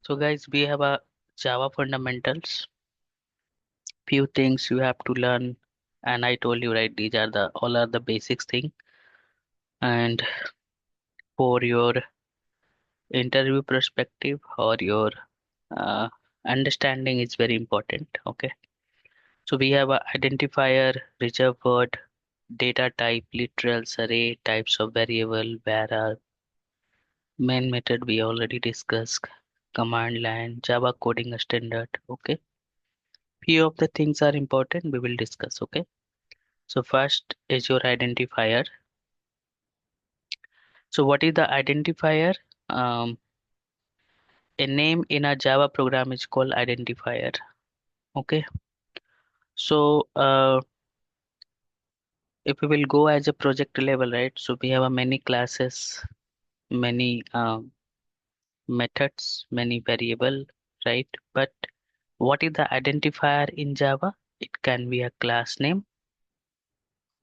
So guys, we have a Java fundamentals. Few things you have to learn, and I told you right, these are the all are the basics thing. And for your interview perspective or your uh, understanding is very important. Okay, so we have a identifier, reserved word, data type, literals, array, types of variable, where main method we already discussed, command line, Java coding standard. Okay, few of the things are important we will discuss. Okay, so first is your identifier. So what is the identifier? um, a name in a Java program is called identifier. Okay, so if we will go as a project level, right, so we have a many classes, many methods, many variable, right? But what is the identifier in Java? It can be a class name,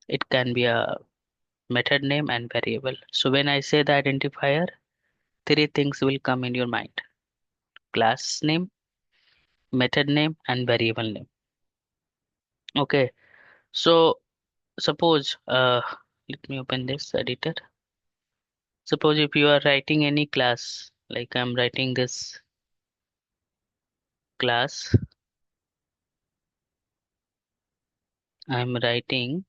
it can be a method name and variable. So when I say the identifier, three things will come in your mind: class name, method name, and variable name. Okay, so suppose let me open this editor. Suppose if you are writing any class, like I'm writing this class, I'm writing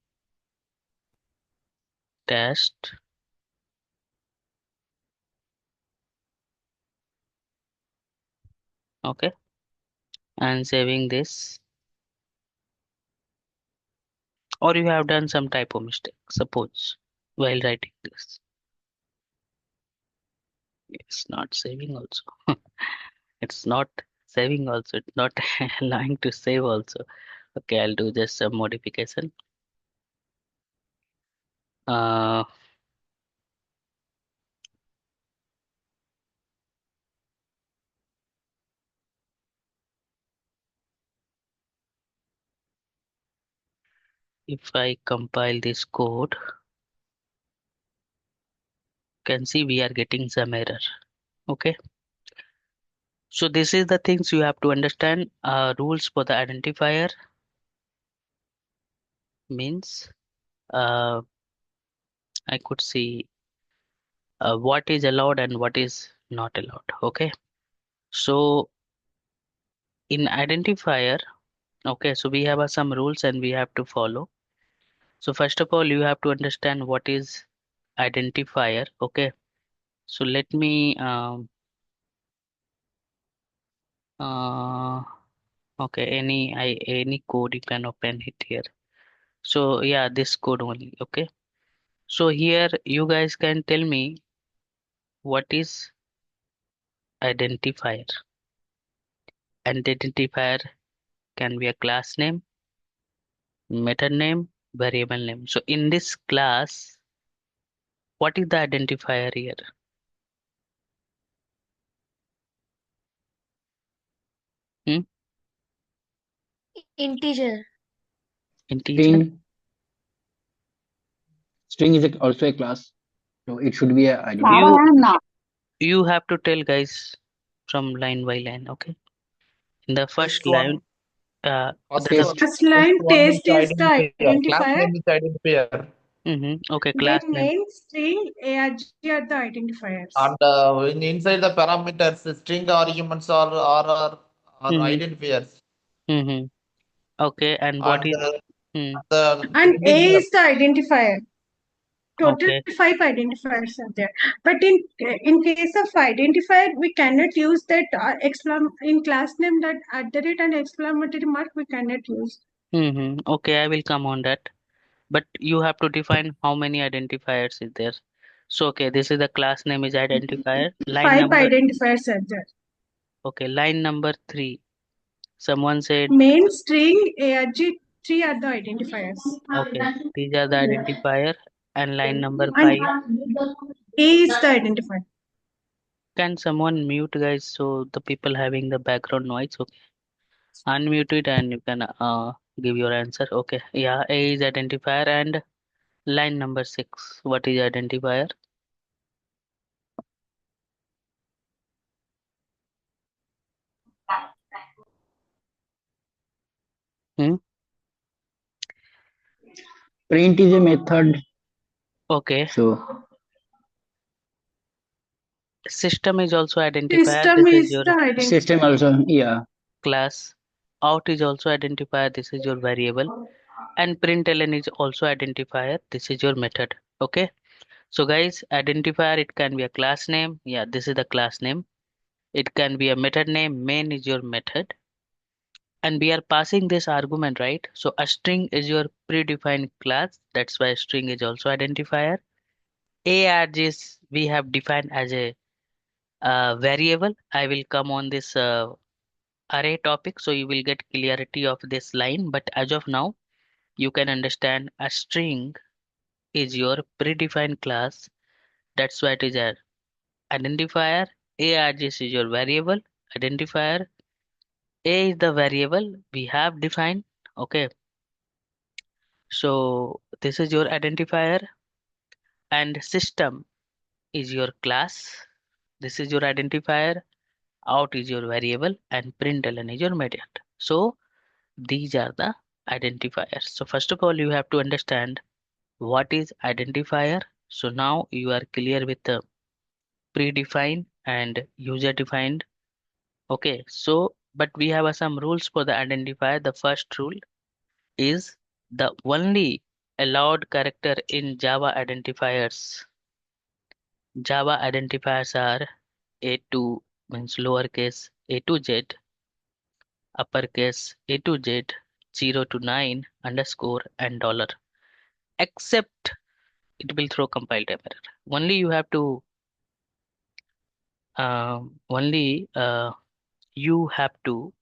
test. Okay, and saving this, or you have done some typo mistake, suppose, while writing this. It's not saving also. It's not saving also. It's not allowing to save also. Okay, I'll do just some modification. Uh, if I compile this code, can see we are getting some error. Okay, so this is the things you have to understand. Rules for the identifier means I could see what is allowed and what is not allowed. Okay, so in identifier, okay, so we have some rules and we have to follow. So first of all, you have to understand what is identifier. Okay, so let me uh, okay, any code you can open it here. So yeah, this code only. Okay, so here you guys can tell me what is identifier. And identifier can be a class name, method name, variable name. So in this class, what is the identifier here? Hmm? Integer. Integer. String. String is also a class, so it should be a identifier. You you have to tell guys from line by line. Okay. In the first First one, line, the first one, Test. First first line one is test is the identifier. Class identifier. name is identifier. okay, Then class name. main, string, arg are the identifiers. And inside the parameters, string arguments are Mm-hmm. identifiers. Mm-hmm. Okay, and what And is the And A integer, is the identifier. Total okay. 5 identifiers are there. But in case of identifier, we cannot use that in class name, that at the rate and exclamatory mark we cannot use. Okay, I will come on that. But you have to define how many identifiers is there. So okay, this is the class name is identifier. Line 5 number, identifiers are there. okay, line number 3. Someone said, Main, string, arg, 3 are the identifiers. okay, these are the identifier. And line number And 5. A is the identifier. Can someone mute guys so the people having the background noise? Okay, unmute it and you can give your answer. Okay, yeah, A is identifier. And line number 6, what is identifier? Hmm? Print is a method. Okay. So System is also identifier. System This is is your the identity. system also, yeah. class. Out is also identifier. This is your variable. And println is also identifier. This is your method. Okay. So guys, identifier, it can be a class name. Yeah, this is the class name. It can be a method name. Main is your method. And we are passing this argument, right? So a string is your predefined class. That's why string is also identifier. Args we have defined as a variable. I will come on this array topic, so you will get clarity of this line. But as of now, you can understand a string is your predefined class. That's why it is a identifier. Args is your variable identifier. A is the variable we have defined. Okay, so this is your identifier, and system is your class. This is your identifier. Out is your variable, and println is your method. So these are the identifiers. So first of all, you have to understand what is identifier. So now you are clear with the predefined and user defined. Okay, so but we have some rules for the identifier. The first rule is the only allowed character in Java identifiers. Java identifiers are A to means lowercase A to Z, uppercase A to Z, 0 to 9, underscore, and dollar. Except it will throw compile time error. Only you have to only you have to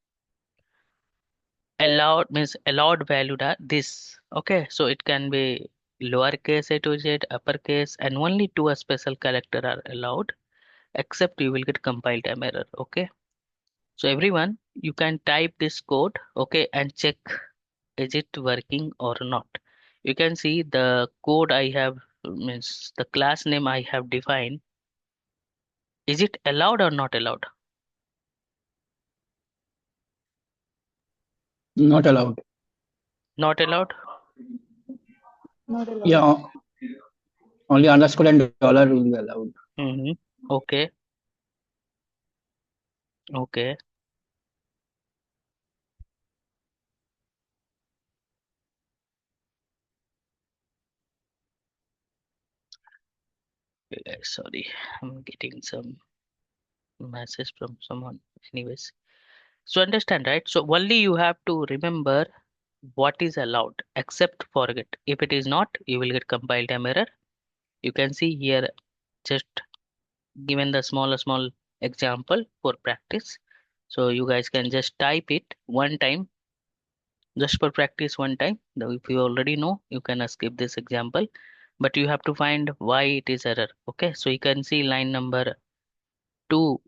allowed means allowed value that this. Okay, so it can be lowercase A to Z, uppercase, and only two special character are allowed. Except you will get compile time error. Okay, so everyone, you can type this code, okay, and check is it working or not. You can see the code I have means the class name I have defined. Is it allowed or not allowed? Not allowed. Not allowed. Not allowed. Yeah, only underscore and dollar will be allowed. Mm-hmm. Okay. Okay. Okay, guys, sorry, I'm getting some message from someone. Anyways, so understand, right? So only you have to remember what is allowed, except forget. If it is not, you will get compile time error. You can see here just given the small example for practice. So you guys can just type it one time, just for practice one time. Now, if you already know, you can skip this example, but you have to find why it is error. Okay, so you can see line number 2.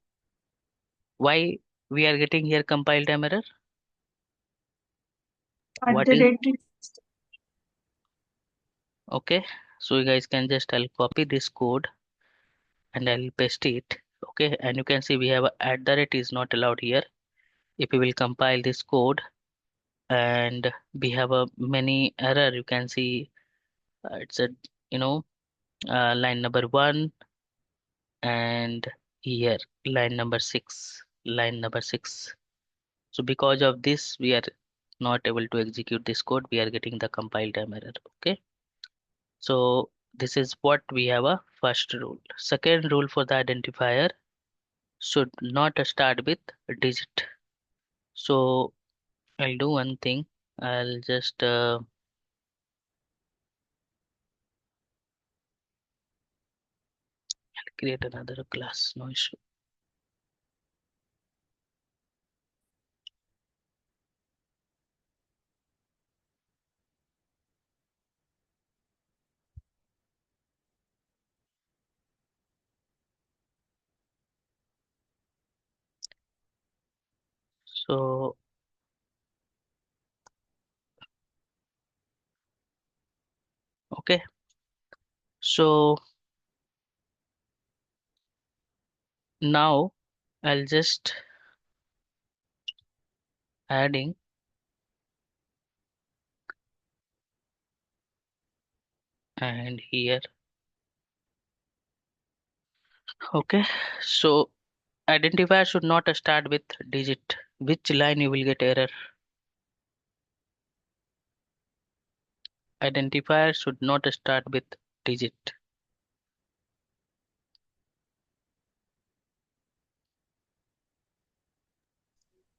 Why we are getting here compile time error? At What the is rate. okay? So you guys can just I'll copy this code and I'll paste it. Okay, and you can see we have a at the rate is not allowed here. If we will compile this code and we have a many error, you can see it's a you know line number 1 and here line number 6. So because of this we are not able to execute this code, we are getting the compile time error. Okay, so this is what we have a first rule. Second rule for the identifier should not start with a digit. So I'll do one thing. I'll just create another class. No issue. So okay. So now I'll just adding and here. Okay, so identifier should not start with digit. Which line you will get error? Identifier should not start with digit.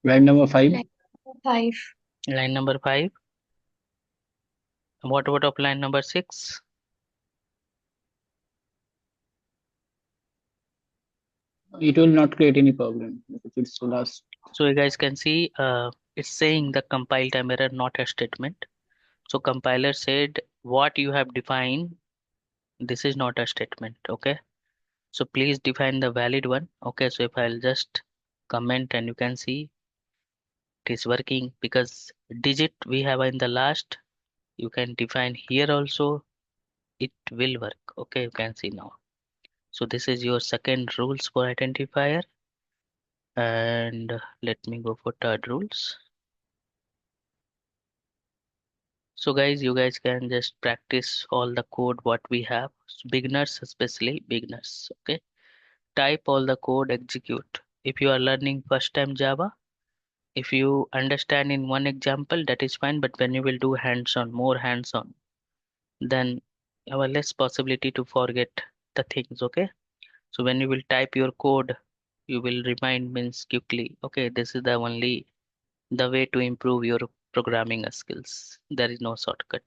Line number 5. Line 5. Line number 5. What about of line number 6? It will not create any problem if it's the last. So you guys can see it's saying the compile time error, not a statement. So compiler said what you have defined, this is not a statement. Okay, so please define the valid one. Okay, so if I'll just comment and you can see it is working because digit we have in the last, you can define here also, it will work. Okay, you can see now. So this is your second rules for identifier, and let me go for third rules. So guys, you guys can just practice all the code what we have. Beginners, especially beginners. Okay, type all the code, execute. If you are learning first time Java, if you understand in one example, that is fine. But when you will do hands-on, more hands-on, then you have less possibility to forget the things. Okay, so when you will type your code, you will remind means quickly. Okay, this is the only the way to improve your programming skills. There is no shortcut.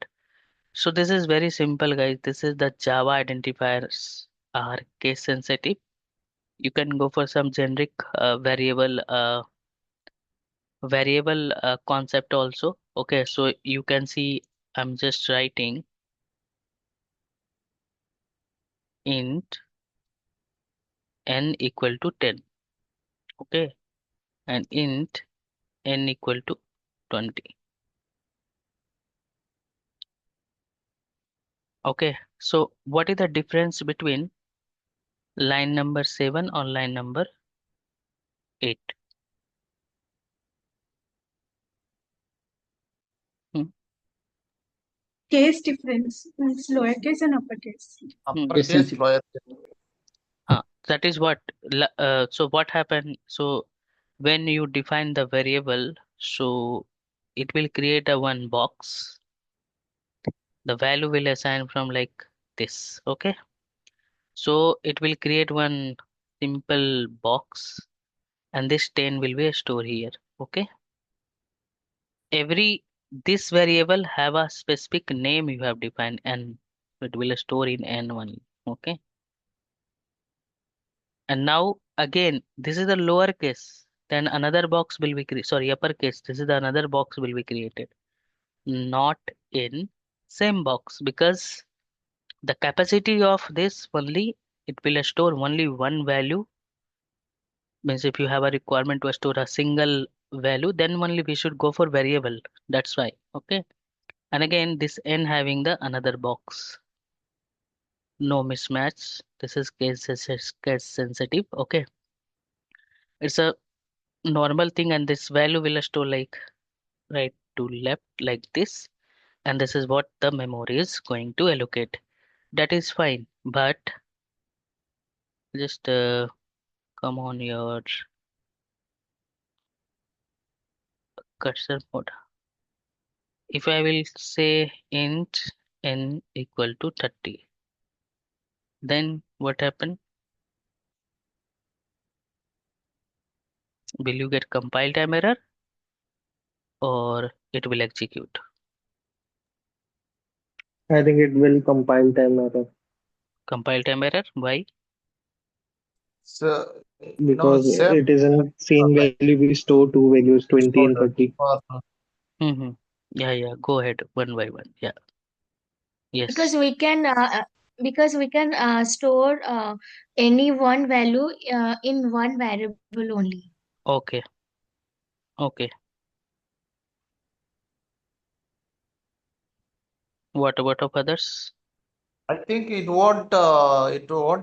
So this is very simple, guys. This is the Java identifiers are case sensitive. You can go for some generic variable concept also. Okay, so you can see I'm just writing int n equal to 10. Okay, and int n equal to 20. Okay, so what is the difference between line number 7 or line number 8? Hmm. Case difference means lowercase and uppercase. Uppercase, sensitive. lower. That is what. So what happened? So when you define the variable, so it will create a one box. The value will assign from like this. Okay. So it will create one simple box, and this 10 will be stored here. Okay. Every this variable have a specific name you have defined, and it will store in n1. Okay. And now again, this is the lower case. Then another box will be sorry, uppercase. This is the another box will be created, not in same box, because the capacity of this only it will store only one value. Means if you have a requirement to store a single value, then only we should go for variable. That's why. Okay. And again, this n having the another box. No mismatch. This is case sensitive. Okay. It's a normal thing, and this value will store like right to left like this, and this is what the memory is going to allocate. That is fine, but just come on your cursor mode. If I will say int n equal to 30, then what happen? Will you get compile time error or it will execute? I think it will compile time error Compile time error. Why? So, because same it is in same like value we store two values 20 and stored 30. for Mm-hmm. Yeah. Go ahead one by one. Yeah. Because Yes. we can store any one value in one variable only. Okay. Okay. What about of others? I think it won't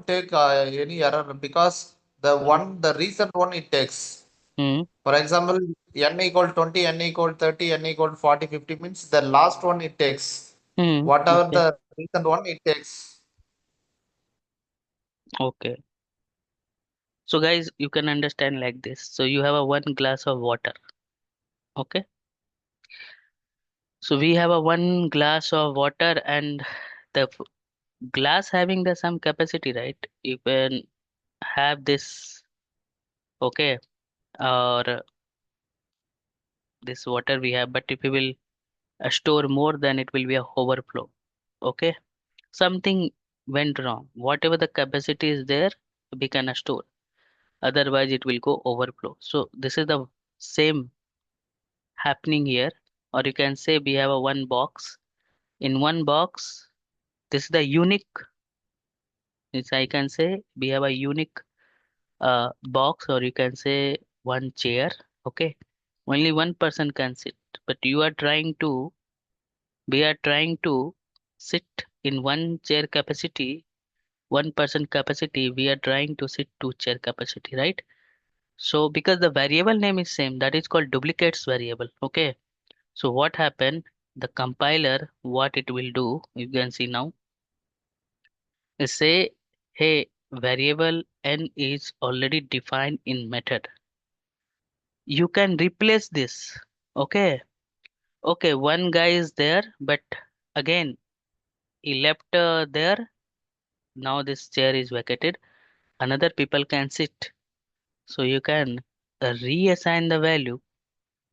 take any error because the Mhm. recent one it takes. Hmm. For example, n equal 20, n equal 30, n equal 40, 50 means the last one it takes. Hmm. Whatever Okay. the recent one it takes. Okay. So guys, you can understand like this. So you have a one glass of water. Okay. So we have a one glass of water and the glass having the some capacity, right? You can have this, okay, or this water we have, but if we will store more, then it will be a overflow. Okay. Something went wrong. Whatever the capacity is there, we can store. Otherwise, it will go overflow. So this is the same happening here, or you can say we have a one box. In one box, this is the unique. This I can say we have a unique box, or you can say one chair. Okay, only one person can sit, but we are trying to sit in one chair capacity, one person capacity. We are trying to sit two chair capacity, right? So because the variable name is same, that is called duplicates variable. Okay. So what happened? The compiler, what it will do, you can see now, is say, hey, variable n is already defined in method. You can replace this. Okay. Okay, one guy is there, but again, he left there. Now this chair is vacated. Another people can sit. So you can reassign the value,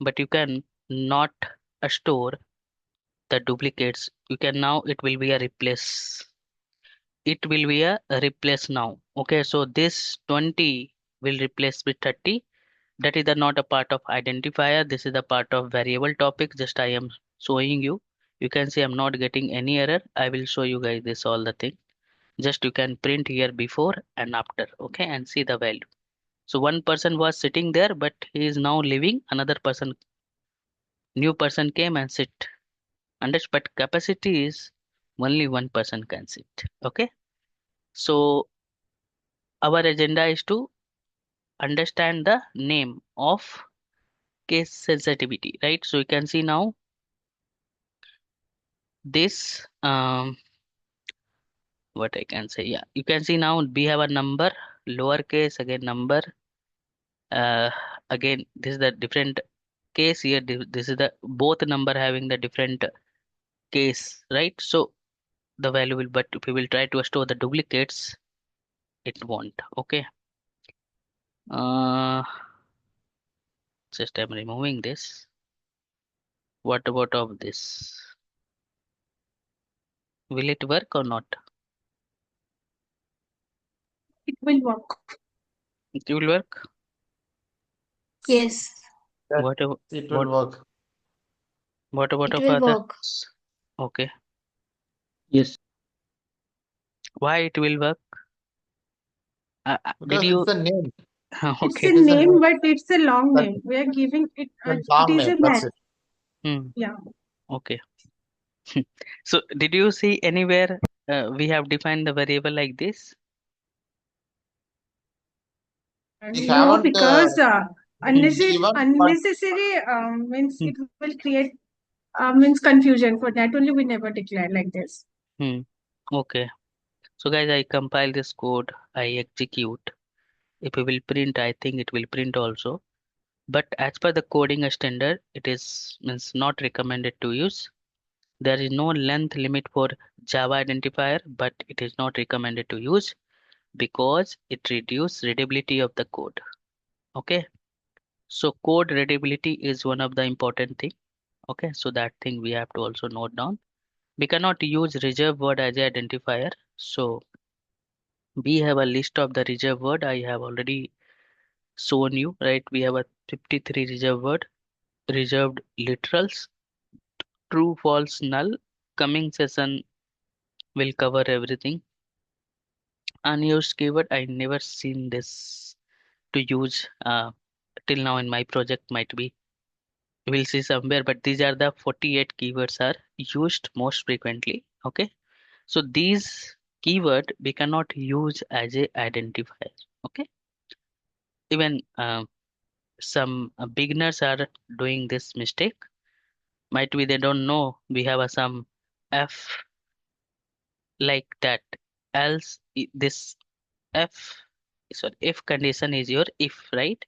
but you can not store the duplicates. You can now it will be a replace. It will be a replace now. Okay, so this 20 will replace with 30. That is the not a part of identifier. This is the part of variable topic. Just I am showing you. You can see I'm not getting any error. I will show you guys this all the thing. Just you can print here before and after. Okay, and see the value. So one person was sitting there, but he is now leaving. Another person, new person came and sit. But capacity is only one person can sit. Okay. So our agenda is to understand the name of case sensitivity, right? So you can see now this what I can say. Yeah, you can see now we have a number, lowercase again number. Uh, Again, this is the different case here. This is the both number having the different case, right? So the value will, but if we will try to store the duplicates, it won't. Okay. Uh, just I'm removing this. What about of this? Will it work or not? It will work. It will work. Yes, Yes, What about it will what work. what about it of will work. others? Okay. Yes. Why it will work? Did Because it's you? a name. It's a Okay. It is a name, name. but it's a long That's name. We are giving it. a It long is name. a That's man. it. Hmm. Yeah. Okay. So did you see anywhere we have defined the variable like this? We No, haven't because Hmm. but unnecessary means Hmm. it will create means confusion. For that only we never declare like this. Hmm. Okay. So guys, I compile this code, I execute. If we will print, I think it will print also. But as per the coding standard, it is means not recommended to use. There is no length limit for Java identifier, but it is not recommended to use because it reduces readability of the code. Okay. So code readability is one of the important thing. Okay. So that thing we have to also note down. We cannot use reserved word as a identifier. So we have a list of the reserved word. I have already shown you, right? We have a 53 reserved word, reserved literals, true, false, null. Coming session will cover everything. Unused keyword, I never seen this to use till now in my project might be. We'll see somewhere, but these are the 48 keywords are used most frequently. Okay. So these keyword we cannot use as a identifier. Okay. Even some beginners are doing this mistake. Might be they don't know we have a some F like that. Else this F, sorry, if condition is your if, right?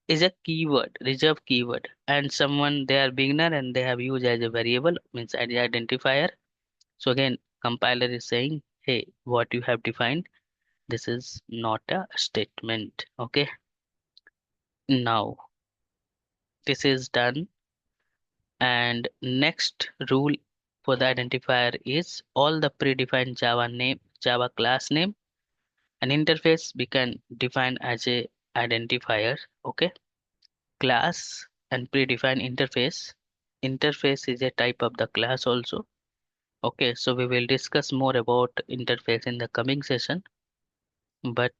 Is a keyword, reserve keyword, and someone they are beginner and they have used as a variable means as identifier. So again, compiler is saying, hey, what you have defined, this is not a statement. Okay, now this is done, and next rule for the identifier is all the predefined Java name, Java class name, and interface we can define as a identifier. Okay, class and predefined interface. Interface is a type of the class also. Okay, so we will discuss more about interface in the coming session, but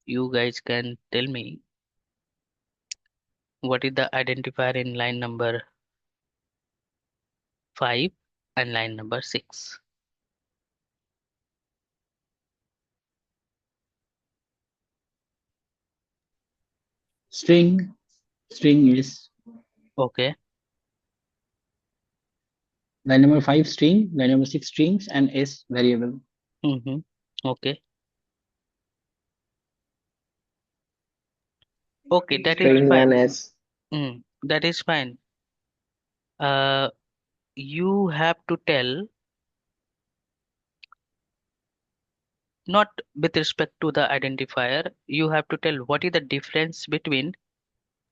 you guys can tell me what is the identifier in line number 5 and line number 6. String. String is Okay. line number 5 string, line number 6 strings, and S variable. Mm-hmm. Okay. Okay, that is String and fine. S. That is fine. Uh, you have to tell, not with respect to the identifier, you have to tell what is the difference between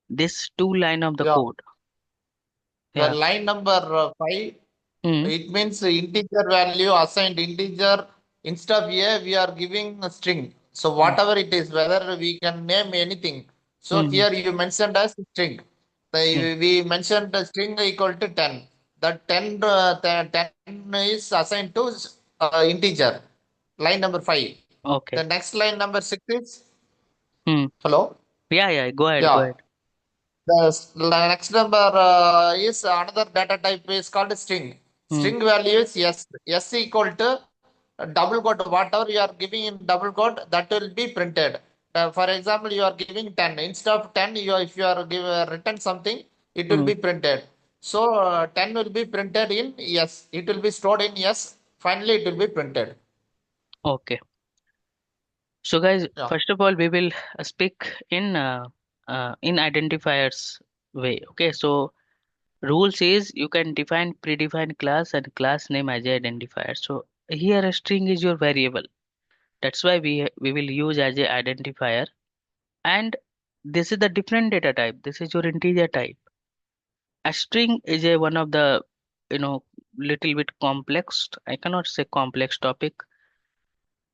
this two line of the Yeah. code. The Yeah. line number 5, Mm, it means integer value assigned integer. Instead of a, we are giving a string. So mm, whatever it is, whether we can name anything. So mm, here you mentioned as string. mm. We mentioned the string equal to 10. That 10, 10 is assigned to integer. Line number 5. The Okay. next line number 6 is, Mm. hello? Yeah, yeah, go ahead, go Yeah. ahead. The next number is another data type is called string. Mm, String value is s. S equal to double quote. Whatever you are giving in double quote, that will be printed. For example, you are giving 10. Instead of 10, if you are written something, it will mm. be printed. So 10 will be printed in yes. It will be stored in yes. Finally, it will be printed. Okay. So guys, Yeah. first of all, we will speak in identifiers way. Okay. So rules is you can define predefined class and class name as a identifier. So here a string is your variable. That's why we will use as a identifier. And this is the different data type. This is your integer type. A string is a one of the you know little bit complex. I cannot say complex topic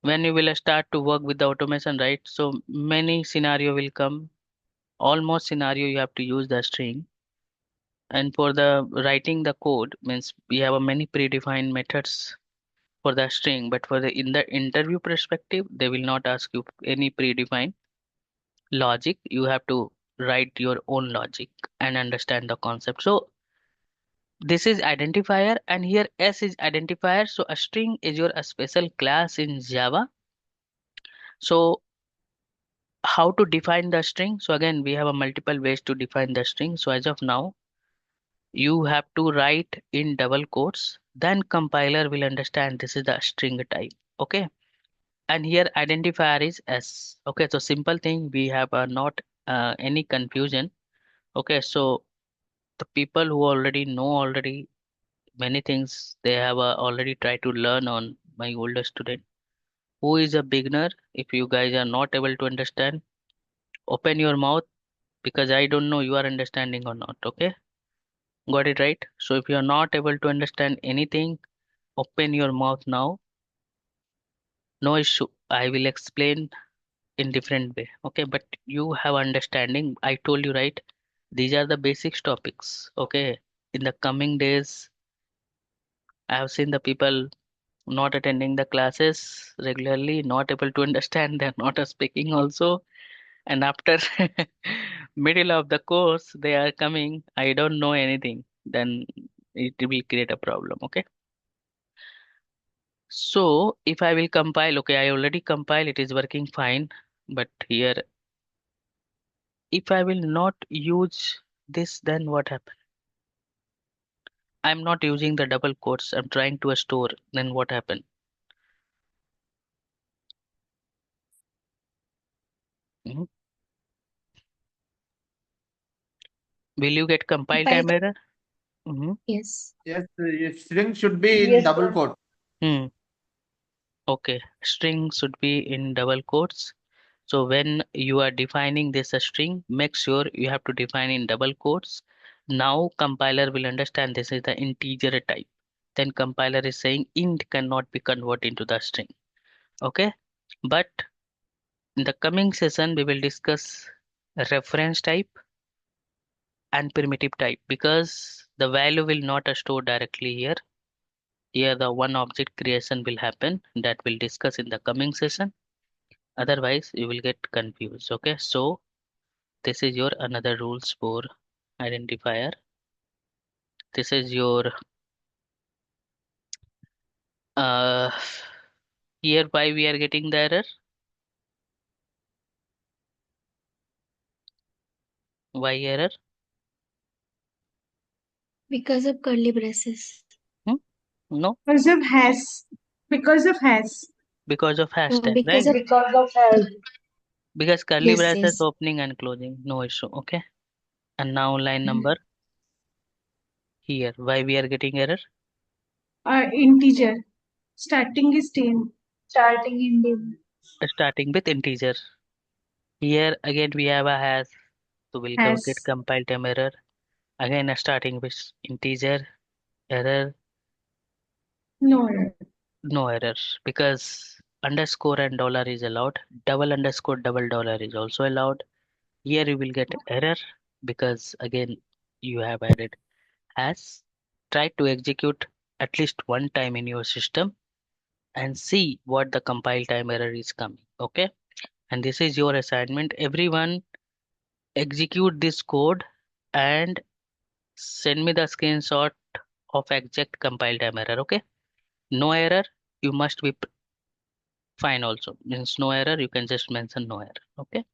when you will start to work with the automation, right? So many scenario will come. Almost scenario you have to use the string. And for the writing the code means we have a many predefined methods for the string, but for the in the interview perspective, they will not ask you any predefined logic. You have to write your own logic and understand the concept. So this is identifier, and here S is identifier. So a string is your a special class in Java. So how to define the string? So again, we have a multiple ways to define the string. So as of now, you have to write in double quotes. Then compiler will understand this is the string type. Okay. And here identifier is S. Okay. So simple thing. We have not any confusion. Okay. So the people who already know already many things, they have already tried to learn on my older student. Who is a beginner? If you guys are not able to understand, open your mouth because I don't know you are understanding or not. Okay, got it right? So if you are not able to understand anything, open your mouth now. No issue. I will explain in different way. Okay, but you have understanding. I told you right. These are the basics topics. Okay, in the coming days, I have seen the people not attending the classes regularly, not able to understand. They're not speaking also. And after middle of the course, they are coming. I don't know anything. Then it will create a problem. Okay. So if I will compile, okay, I already compile. It is working fine. But here If I will not use this, then what happen? I'm not using the double quotes. I'm trying to store. Then what happen? Mhm. Will you get compile Compile. time error? Mhm. Yes. Yes, string should be in double quote. Hmm. Okay. String should be in double quotes. So when you are defining this a string, make sure you have to define in double quotes. Now compiler will understand this is the integer type. Then compiler is saying int cannot be converted into the string. Okay. But in the coming session, we will discuss reference type and primitive type because the value will not store directly here. Here the one object creation will happen that we'll discuss in the coming session. Otherwise, you will get confused. Okay. So this is your another rules for identifier. This is your uh here why we are getting the error. Why error? Because of curly braces. Hmm? No, Because of has. Because of has. because of No, hashtag, because right? of Because curly yes, braces yes. opening and closing, no issue. Okay. And now line number here. Why we are getting error? Integer. Starting is 10. Starting in the Starting with integer. Here again we have a hash, so we'll get Has. compile time error. Again starting with integer error, No error. no error because underscore and dollar is allowed. Double underscore double dollar is also allowed. Here you will get error because again you have added hash. Try to execute at least one time in your system and see what the compile time error is coming. Okay. And this is your assignment. Everyone execute this code and send me the screenshot of exact compile time error. Okay. No error. You must be fine also. Means no error. You can just mention no error. Okay.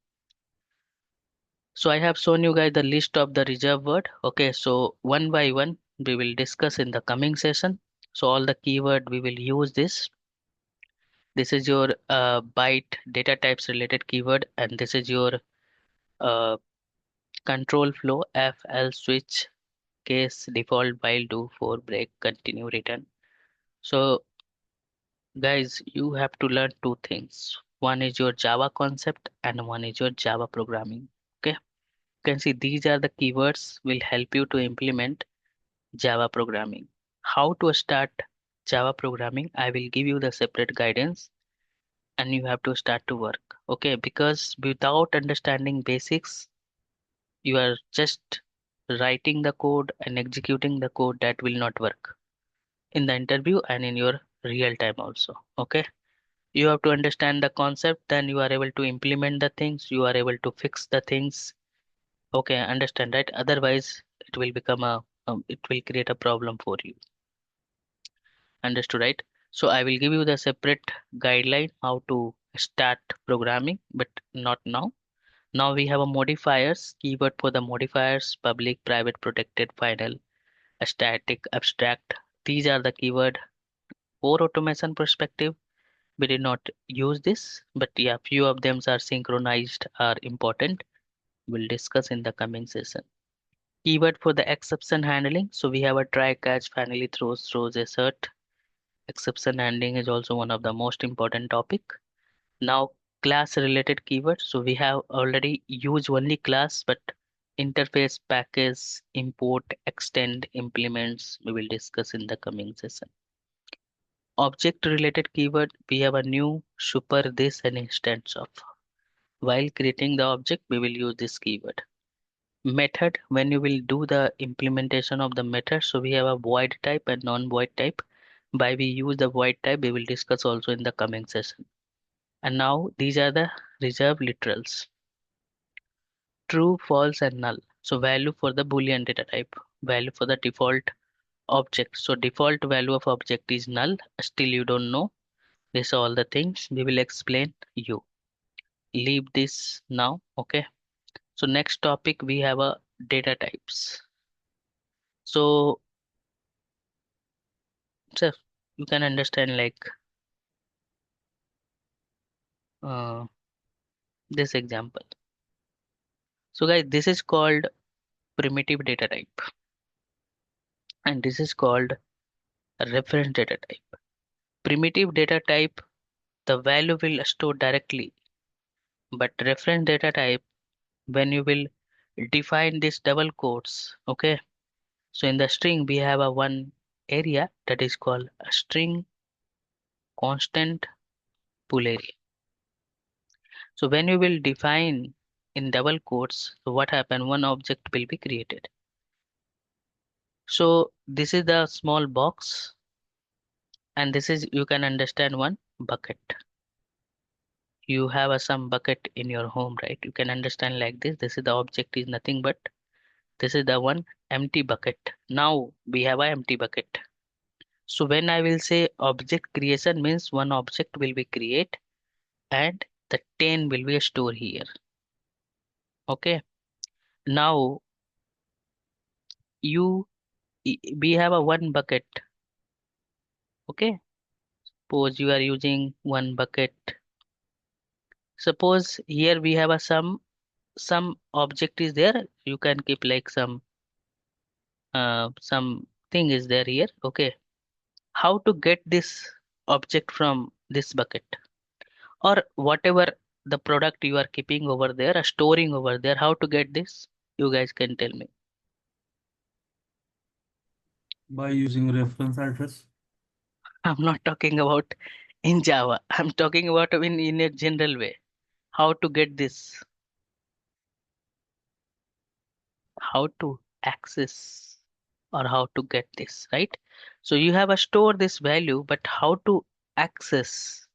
So I have shown you guys the list of the reserved word. Okay. So one by one we will discuss in the coming session. So all the keyword we will use this. This is your byte data types related keyword and this is your uh, control flow f else switch case default while do for break continue return. So guys you have to learn two things. One is your Java concept and one is your Java programming. Okay, you can see these are the keywords will help you to implement Java programming. How to start Java programming, I will give you the separate guidance and you have to start to work. Okay, because without understanding basics you are just writing the code and executing the code that will not work in the interview and in your real time also. Okay, you have to understand the concept, then you are able to implement the things, you are able to fix the things. Okay, understand, right? Otherwise it will become a it will create a problem for you. Understood, right? So I will give you the separate guideline how to start programming, but not now. Now we have a modifiers keyword. For the modifiers, public, private, protected, final, static, abstract, these are the keyword. For automation perspective we did not use this, but yeah, few of them are synchronized, are important. We'll discuss in the coming session. Keyword for the exception handling. So we have a try, catch, finally, throws, assert. Exception handling is also one of the most important topic. Now class related keywords. So we have already used only class, but interface, package, import, extend, implements, we will discuss in the coming session. Object related keyword, we have a new super this an instance of. While creating the object, we will use this keyword. Method, when you will do the implementation of the method, so we have a void type and non-void type. Why we use the void type, we will discuss also in the coming session. And now these are the reserved literals. True, false, and null. So value for the Boolean data type, value for the default object. So default value of object is null. Still you don't know. These are all the things we will explain you. Leave this now. Okay. So next topic we have a data types. So sir, you can understand like uh, this example. So guys, this is called primitive data type, and this is called reference data type. Primitive data type, the value will store directly, but reference data type, when you will define this double quotes, okay. So in the string we have a one area that is called a string constant pool area. So when you will define in double quotes, so what happen? One object will be created. So this is the small box, and this is, you can understand, one bucket. You have a some bucket in your home, right? You can understand like this. This is the object is nothing but this is the one empty bucket. Now we have a empty bucket. So when I will say object creation means one object will be create and the 10 will be stored here. Okay. Now you we have a one bucket. Okay. Suppose you are using one bucket. Suppose here we have a some object is there. You can keep like some thing is there here. Okay. How to get this object from this bucket or whatever the product you are keeping over there or storing over there, how to get this? You guys can tell me. By using reference address. I'm not talking about in Java. I'm talking about in a general way. How to get this? How to access or how to get this, right? So you have a store this value, but how to access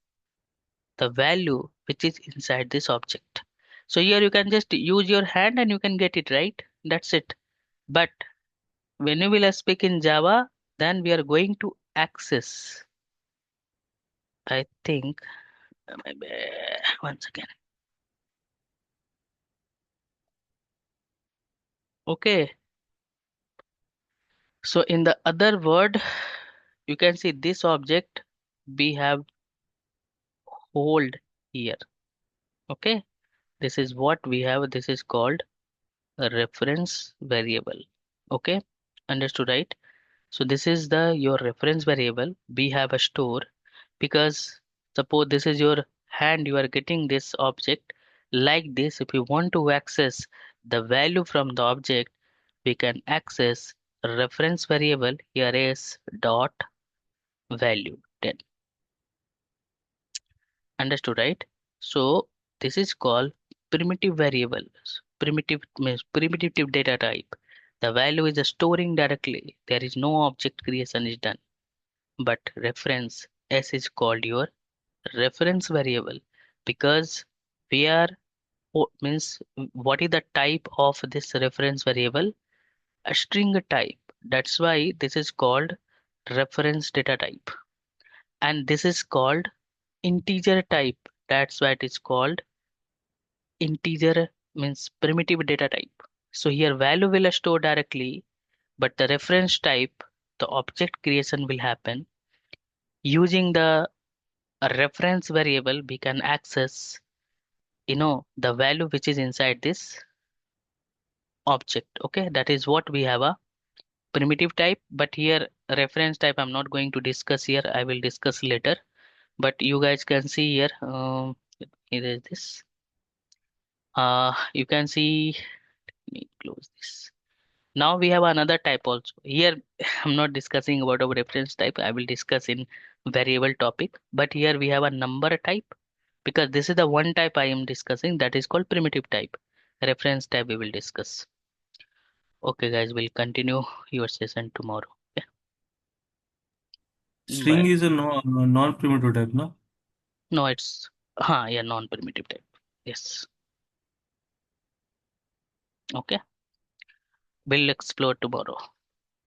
the value which is inside this object? So here you can just use your hand and you can get it, right? That's it. But when you will speak in Java, then we are going to access. I think maybe once again. Okay. So in the other word, you can see this object we have hold here. Okay. This is what we have. This is called a reference variable. Okay. Understood, right? So this is the your reference variable. We have a store because suppose this is your hand, you are getting this object like this. If you want to access the value from the object, we can access reference variable here is dot value 10. Understood, right? So this is called primitive variables. Primitive means primitive data type. The value is storing directly. There is no object creation is done. But reference S is called your reference variable because we are means what is the type of this reference variable? A string type. That's why this is called reference data type, and this is called integer type. That's why it is called integer means primitive data type. So here value will store directly, but the reference type, the object creation will happen using the reference variable. We can access the value which is inside this object. Okay, that is what we have a primitive type. But here reference type I'm not going to discuss here, I will discuss later. But you guys can see here, here is this you can see, let me close this. Now we have another type also here. I'm not discussing about a reference type, I will discuss in variable topic. But here we have a number type because this is the one type I am discussing, that is called primitive type. Reference type we will discuss. Okay guys, we'll continue your session tomorrow. Okay. String Bye. is a non-primitive type, no? No, it's yeah, non-primitive type. Yes. Okay. We'll explore tomorrow.